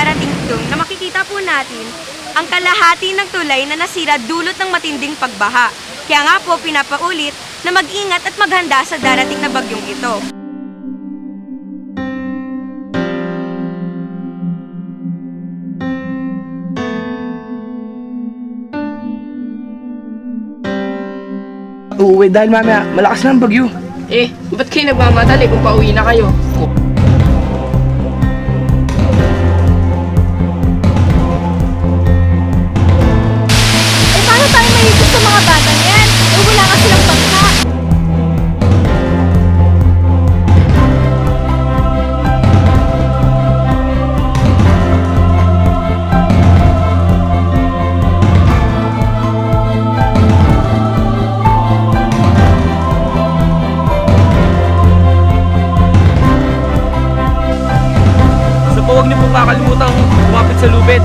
darating doon na makikita po natin ang kalahati ng tulay na nasira dulot ng matinding pagbaha. Kaya nga po pinapaulit na mag-ingat at maghanda sa darating na bagyong ito. Uuwi dahil mamaya malakas na ang bagyo. Ba't kayo nagmamadali kung pauwi na kayo? Paano tayo mahigit sa mga batang yan? Wala ka silang bangka. Huwag niyo pong kakalimutang lumapit sa lubid.